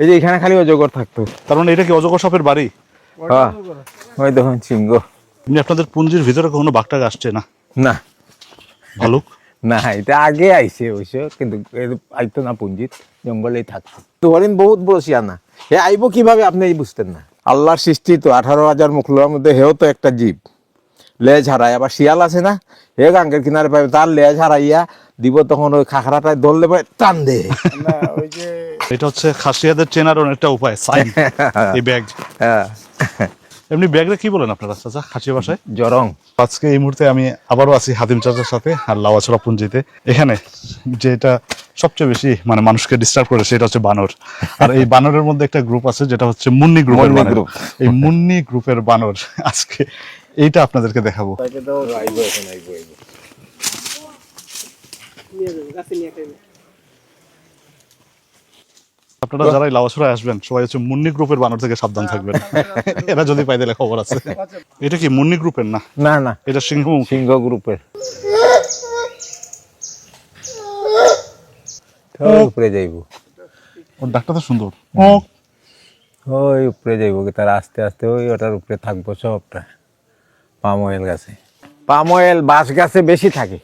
এই যে এখানে খালি অজগর থাকতো। তার মানে এটা কি অজগর সাপের বাড়ি? হ্যাঁ, ওই দেখুন সিংহ। এমনি আপনাদের পুঞ্জির ভিতরে কখনো বাঘটাক আসছে না? না ভালুক? না, এটা আগে আইছে অবশ্য, কিন্তু আইতো না পুঞ্জিত, জঙ্গলেই থাকতো। তো হরিণ বহুত বড় শিয়ানা, হে আইব কিভাবে আপনি বুঝতেন না। আল্লাহর সৃষ্টি তো 18,000 মুখলোর মধ্যে, হেও তো একটা জীব। লেজ হারায়, আবার শিয়াল আছে না, হে গাঙ্গের কিনারে পাবে, তার লেজ হারাইয়া দিব, তখন ওই খাখরাটায় ধরলে পরে টান দে। ওই যে এটা হচ্ছে খাসিয়াদের চেনার একটা উপায়, সাইন। এই ব্যাগ, হ্যাঁ, এমনি ব্যাগরে কি বলেন আপনারা চাচা খাসিয়া ভাষায়? জরং। আজকে এই মুহূর্তে আমি আবারও আছি হাতিম চাচার সাথে আর লাওয়াছড়া পুঞ্জিতে। এখানে যেটা সবচেয়ে বেশি মানে মানুষকে ডিস্টার্ব করে সেটা হচ্ছে বানর। আর এই বানরের মধ্যে একটা গ্রুপ আছে যেটা হচ্ছে মুন্নি গ্রুপের বানর। এই মুন্নি গ্রুপের বানর আজকে এইটা আপনাদেরকে দেখাবো। আপনারা যারা লাওয়াছড়ায় আসবেন সবাই হচ্ছে মুন্নি গ্রুপের বানর থেকে সাবধান থাকবেন। এরা যদি পাই দিলে খবর আছে। এটা কি মুন্নি গ্রুপের? না না না, এটা সিংহ সিংহ গ্রুপের। উপরে যাইব, ওর ডাকটা তো সুন্দর। ওই উপরে যাইব, তার আস্তে আস্তে ওই ওটার উপরে থাকবো সবটা। পাম অয়েল গাছে, পাম অয়েল বাঁশ গাছে বেশি থাকে।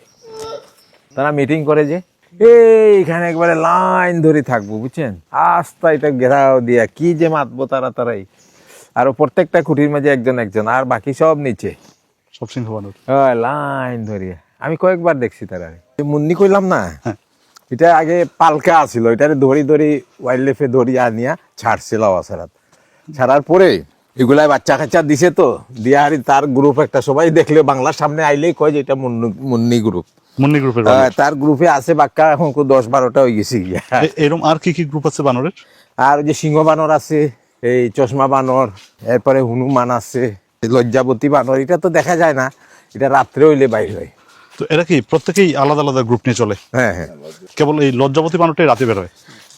তারা মিটিং করে যে এইখানে একবারে লাইন ধরে থাকবো, বুঝছেন, আস্তা এটা ঘেরাও দিয়া কি যে মাতবো তারাই। আর প্রত্যেকটা খুঁটির মাঝে একজন একজন, আর বাকি সব নিচে, সব সিংহ বানর লাইন ধরিয়া। আমি কয়েকবার দেখছি তারা। মুন্নি কইলাম না, এটা আগে পালকা আছিল, এটারে ধরি ওয়াইল্ড লাইফে ধরি আনিয়া ছাড়ছিল আওয়াছাড়াত। ছাড়ার পরে এগুলাই বাচ্চা কাচ্চা দিছে, তো দিয়া হারি তার গ্রুপ একটা, সবাই দেখলে বাংলার সামনে আইলেই কয় যে এটা মুন্নি গ্রুপ। মুন্নি গ্রুপের তার গ্রুপে আছে বাক্কা এখন 10-12টা হয়ে গেছে গিয়া। এরকম আর কি কি গ্রুপ আছে বানরের? আর ওই যে সিংহ বানর আছে, এই চশমা বানর, এরপরে হনুমান আছে, লজ্জাবতী বানর। এটা তো দেখা যায় না, এটা রাত্রে হইলে বাইর হয়। তো এরা কি প্রত্যেকেই আলাদা আলাদা গ্রুপ নিয়ে চলে? হ্যাঁ হ্যাঁ, কেবল এই লজ্জাবতী বানরটাই রাতে বের হয়?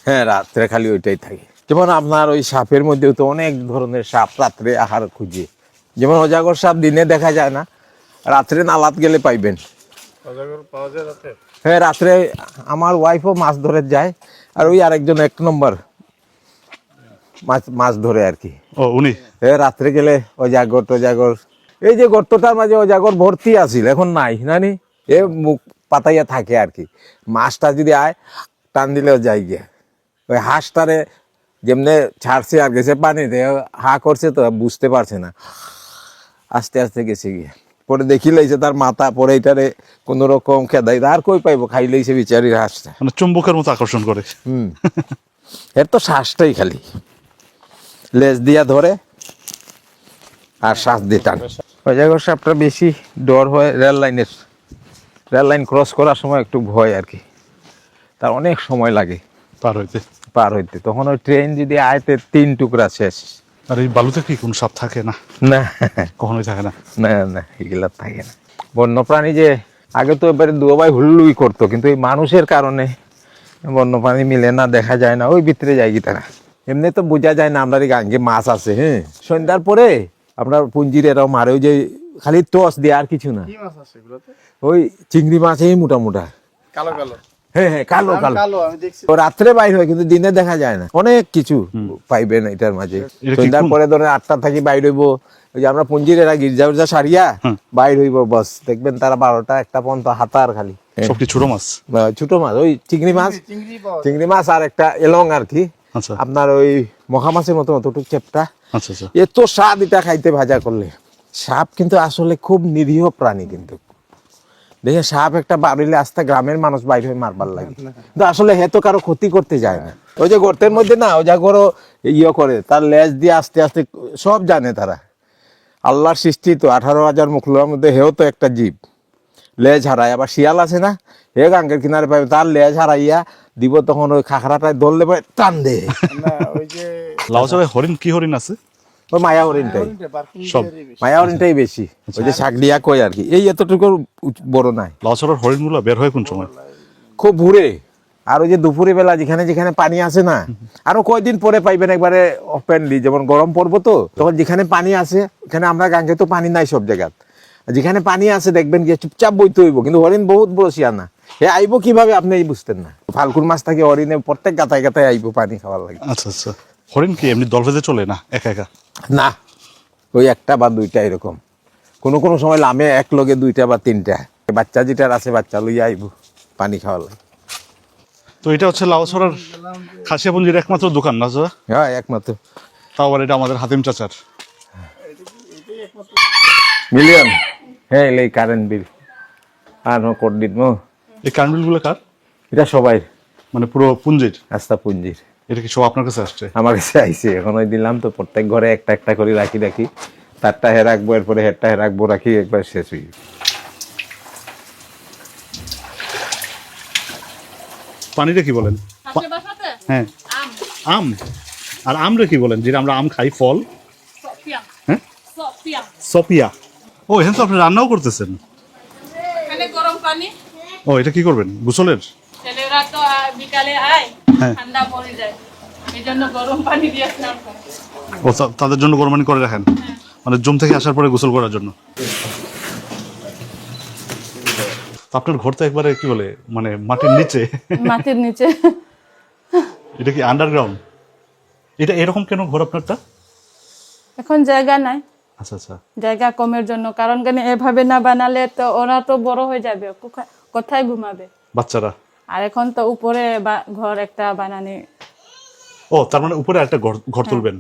হ্যাঁ, রাত্রে খালি ওইটাই থাকে। যেমন আপনার ওই সাপের মধ্যেও তো অনেক ধরনের সাপ রাত্রে আহার খুঁজে। যেমন অজাগর সাপ দিনে দেখা যায় না, রাত্রে নালাত গেলে পাইবেন। হ্যাঁ, রাত্রে আমার ওয়াইফও মাছ ধরে যায়, আর ওই আরেকজন 1 নম্বর মাছ ধরে আর কি। ও উনি? হ্যাঁ, রাত্রে গেলে অজাগর, এই যে গর্তটার মাঝে অজাগর ভর্তি আছিল, এখন নাই নানি, এ মুখ পাতাইয়া থাকে আর কি। মাছটা যদি আয় টান দিলেও যাই গিয়া। ওই হাঁসটারে যেমনে ছাড়ছে আর গেছে পানিতে, হা করছে তো বুঝতে পারছে না, আস্তে আস্তে গেছে গিয়ে। পরে দেখি লাইছে তার মাথা, পরে এটারে কোন রকম খেদাই, আর কই পাইবো, খাই লাইছে বিচারির হাঁসটা। মানে চুম্বকের মতো আকর্ষণ করে। এর তো শ্বাসটাই খালি লেজ দিয়া ধরে আর শ্বাস দিয়ে টানে। অজাগর সাপটা বেশি ডর হয় রেল লাইন ক্রস করার সময় একটু ভয় আর কি, তার অনেক সময় লাগে পার হইতে। তখন ওই ট্রেন যদি আয়তে 3 টুকরা শেষ। আর এই বালুতে কি কোন সাপ থাকে? না না, কখনোই থাকে না। না না, এগুলা থাকে না। বন্যপ্রাণী যে আগে তো এবারে দুবাই হুল্লুই করতো, কিন্তু এই মানুষের কারণে বন্যপ্রাণী মিলে না, দেখা যায় না, ওই ভিতরে যায় কি তারা। এমনি তো বোঝা যায় না আপনার গাঙ্গে মাছ আছে। হ্যাঁ, সন্ধ্যার পরে আপনার পুঞ্জির এরাও মারে, ওই যে খালি টস দিয়ে, আর কিছু না। ওই চিংড়ি মাছ, এই মোটা কালো কালো। হ্যাঁ হ্যাঁ, কালো কালো। ও রাত্রে বাইর হয়, কিন্তু দিনে দেখা যায় না। অনেক কিছু পাইবেন এটার মাঝে। সন্ধ্যার পরে ধরেন 8টা থাকি বাইর হইব, ওই যে আমরা পুঞ্জির এরা গির্জা সারিয়া বাইর হইব, বস দেখবেন তারা 12টা 1টা পর্যন্ত হাতার খালি। সব কি ছোট মাছ? ছোট মাছ, ওই চিংড়ি মাছ আর একটা এলং আর কি, আপনার ওই মহা মাছের মতো অতটুক চেপটা। এত স্বাদ এটা খাইতে, ভাজা করলে। সাপ কিন্তু আসলে খুব নিরীহ প্রাণী, কিন্তু দেখে সাপ একটা বাড়িলে আস্তে গ্রামের মানুষ বাইরে হয়ে মারবার লাগে, কিন্তু আসলে হে তো কারো ক্ষতি করতে যায় না। ওই যে গর্তের মধ্যে না, ওই জাগরও করে, তার লেজ দিয়ে আস্তে আস্তে সব জানে তারা। আল্লাহর সৃষ্টি তো 18,000 মুখলোর মধ্যে, হেও তো একটা জীব। লেজ হারায়, আবার শিয়াল আছে না, হে গাঙ্গের কিনারে পাবে, তার লেজ হারাইয়া দিব, তখন ওই খাখরাটায় ধরলে পরে টান দে। ওই যে লাওয়াছড়ায় হরিণ, কি হরিণ আছে? ওই মায়া হরিণটাই বেশি, ওই যে শাকডিয়া কই আর কি, এই এতটুকু বড় নাই। লাওয়াছড়ার হরিণ গুলো বের হয় কোন সময়? খুব ভোরে, আর ওই যে দুপুরে বেলা যেখানে যেখানে পানি আছে না, আরো কয়দিন পরে পাইবেন একবারে ওপেনলি, যেমন গরম পড়বো তো, তখন যেখানে পানি আছে, এখানে আমরা গাঙ্গে তো পানি নাই সব জায়গায়, যেখানে পানি আছে দেখবেন গিয়ে চুপচাপ বইতে হইব, কিন্তু হরিণ বহুত বড় শিয়ানা, এ আইবো কিভাবে আপনি বুঝতেন না? ফাল্গুন মাস থেকে হরিণে প্রত্যেক গাতায় গাতায় আইবো পানি খাওয়ার লাগে। আচ্ছা আচ্ছা, হরিণ কি এমনি দল বেঁধে চলে না একা একা? না, ওই একটা বা দুইটা এরকম, কোনো কোনো সময় লামে এক লগে দুইটা বা তিনটা বাচ্চা যেটার আছে বাচ্চা লইয়া আইবো পানি খাওয়ার লাগে। তো এটা হচ্ছে লাউছড়ার খাসিয়াপুঞ্জির একমাত্র দোকান না চাচা? হ্যাঁ একমাত্র। তাও আবার এটা আমাদের হাতিম চাচার। মিলিয়ন হ্যাঁ এই কারেন্ট বিল আর কোট দিত এই কারেন্ট বিলগুলো কার? এটা সবাই, মানে পুরো পুঞ্জির? আস্থা পুঞ্জির। এটা কি সব আপনার কাছে আসছে? আমার কাছে আইসে, এখন ওই দিলাম তো প্রত্যেক ঘরে একটা একটা করে রাখি তারটা হে রাখবো, এরপরে হেরটা হে রাখবো, রাখি একবার শেষ হয়ে যাবে। পানিটা কি বলেন? হ্যাঁ আম। আর আমরে কি বলেন যেটা আমরা আম খাই ফল? হ্যাঁ সপিয়া। ও এখানে তো আপনি রান্নাও করতেছেন। এখানে গরম পানি, ও এটা কি করবেন গোসলের? ছেলেরা তো বিকালে আয়, হ্যাঁ। ঠান্ডা পড়ে যায়, এই জন্য গরম পানি দিয়ে স্নান করে। ও তাদের জন্য গরম পানি করে রাখেন, মানে জুম থেকে আসার পরে গোসল করার জন্য। তো আপনার ঘর তো একবারে কি বলে মানে মাটির নিচে। মাটির নিচে। এটা কি আন্ডারগ্রাউন্ড? এটা এরকম কেন ঘর আপনারটা? এখন জায়গা নাই, আচ্ছা আচ্ছা। জায়গা কমের জন্য। কারণ কেন এভাবে না বানালে তো ওরা তো বড় হয়ে যাবে, কোথায় ঘুমাবে বাচ্চারা? আর এখন তো উপরে ঘর একটা বানানি। ও তার মানে উপরে একটা ঘর তুলবেন?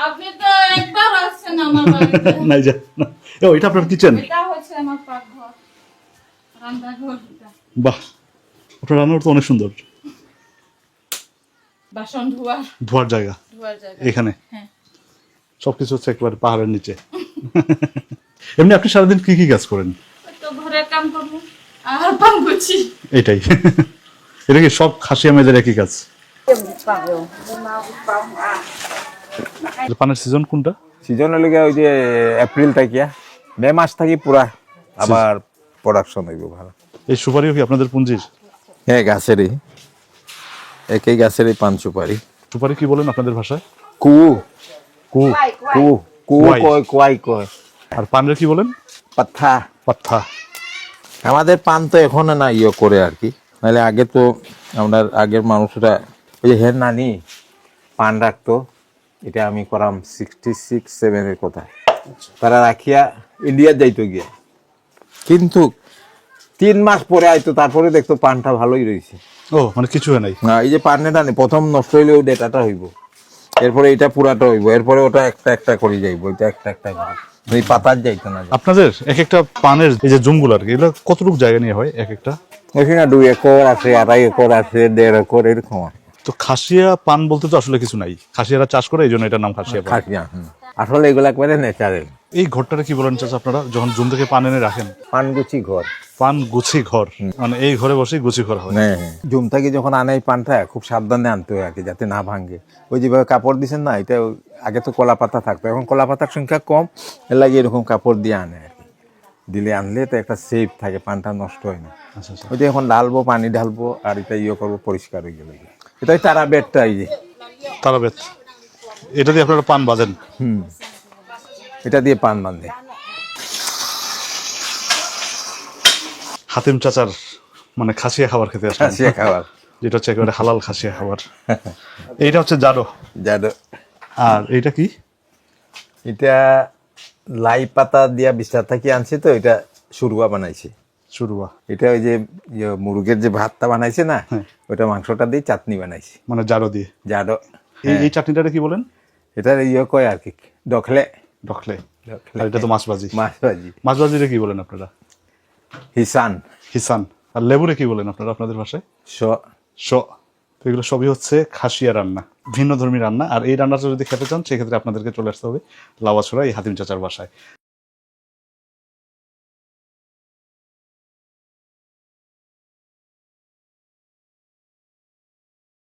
আপনি তো একবার আসছেন আমার বাড়িতে। নাই যা না। ও এটা আপনার কিচেন? এটা হচ্ছে আমার পাকঘর, রান্নাঘর। বাহ, আপনার রান্নাঘর তো অনেক সুন্দর। বাসন ধোয়ার জায়গা জায়গা এখানে? হ্যাঁ। সবকিছু হচ্ছে একেবারে পাহাড়ের নিচে। এমনি আপনি সারাদিন কি কি কাজ করেন? তো ঘরের কাম করবো আর পান গুছি। এটাই। এটা কি সব খাসিয়া মেয়েদের একই কাজ? পানের সিজন কোনটা? সিজন হলে গিয়া ওই যে এপ্রিল থেকে মে মাস থাকি পুরা আবার প্রোডাকশন হইব ভালো। এই সুপারিও কি আপনাদের পুঞ্জির? হ্যাঁ গাছেরই, একই গাছেরই পান সুপারি। সুপারি কি বলেন আপনাদের ভাষায়? কু কু। কু কু কোয়াই। কয় কোয়াই কয়। আর পানের কি বলেন? পাথা। পাত্থা। আমাদের পান তো এখন না ইয়ে করে আর কি, নাহলে আগে তো আমরা আগের মানুষরা ওই যে হের নানি পান রাখতো, এটা আমি করাম 66-67 কথা। তারা রাখিয়া ইন্ডিয়া যাইতো গিয়া, কিন্তু 3 মাস পরে আইতো, তারপরে দেখতো পানটা ভালোই রয়েছে। ও মানে কিছু হয় নাই? না, এই যে পানের নানি প্রথম নষ্ট হইলে ওই ডেটাটা হইব, এরপরে এটা পুরাটা হইব, এরপরে ওটা একটা একটা করে যাইব, এটা একটা একটা করে ওই পাতার যাইতো না। আপনাদের এক একটা পানের এই যে জুমগুলো আর কি, এগুলো কতটুকু জায়গা নিয়ে হয় এক একটা? ওইখানে 2 একর আছে, 2.5 একর আছে, 1.5 একর এরকম আছে। তো খাসিয়া পান বলতে তো আসলে কিছু নাই, খাসিয়ারা চাষ করে এই জন্য এটার নাম খাসিয়া পান। খাসিয়া আসলে এগুলা একবারে ন্যাচারাল। এই ঘরটারে কি বলেন চাচা আপনারা যখন জুম থেকে পান এনে রাখেন? পানগুচি ঘর। পান গুছি ঘর, মানে এই ঘরে বসেই গুছি ঘর হয়। হ্যাঁ হ্যাঁ, জুম থেকে যখন আনে এই পানটা খুব সাবধানে আনতে হয় আর কি, যাতে না ভাঙে। ওই যেভাবে কাপড় দিচ্ছেন না, এটা আগে তো কলা পাতা থাকতো, এখন কলা পাতার সংখ্যা কম, এর লাগে এরকম কাপড় দিয়ে আনে আর কি। দিলে আনলে তো একটা সেফ থাকে, পানটা নষ্ট হয় না। আচ্ছা আচ্ছা। ওই যে এখন ঢালবো, পানি ঢালবো আর এটা ইয়ে করবো, পরিষ্কার হয়ে গেলে। এটাই তারা বেডটা, এই যে তারাবেত, এটা দিয়ে আপনারা পান বাজেন? এটা দিয়ে পান বাঁধে। হাতিম চাচার মানে খাসিয়া খাবার খেতে আসেন? খাসিয়া খাবার, যেটা হচ্ছে একেবারে হালাল খাসিয়া খাবার। এইটা হচ্ছে জাডো। জাডো। আর এইটা কি? এটা লাই পাতা দিয়া বিছনা থাকি আনছি, তো এটা সুরুয়া বানাইছি। শুরুয়া? এটা ওই যে মুরগের যে ভাতটা বানাইছে না, ওটা মাংসটা দিয়ে চাটনি বানাইছি মানে জাডো দিয়ে? জাডো। এই চাটনিটা কি বলেন? এটা ইয়ে কয় আর কি, ডখলে। ডখলে। আর এটা তো মাছ ভাজি। মাছ ভাজি। মাছ ভাজিরে কি বলেন আপনারা? হিসান। হিসান। আর লেবুরে কি বলেন আপনারা আপনাদের ভাষায়? শ। তো এগুলো সবই হচ্ছে খাসিয়া রান্না, ভিন্ন ধর্মী রান্না। আর এই রান্নাটা যদি খেতে চান সেক্ষেত্রে আপনাদেরকে চলে আসতে হবে লাউয়াছড়া এই হাতিম চাচার বাসায়।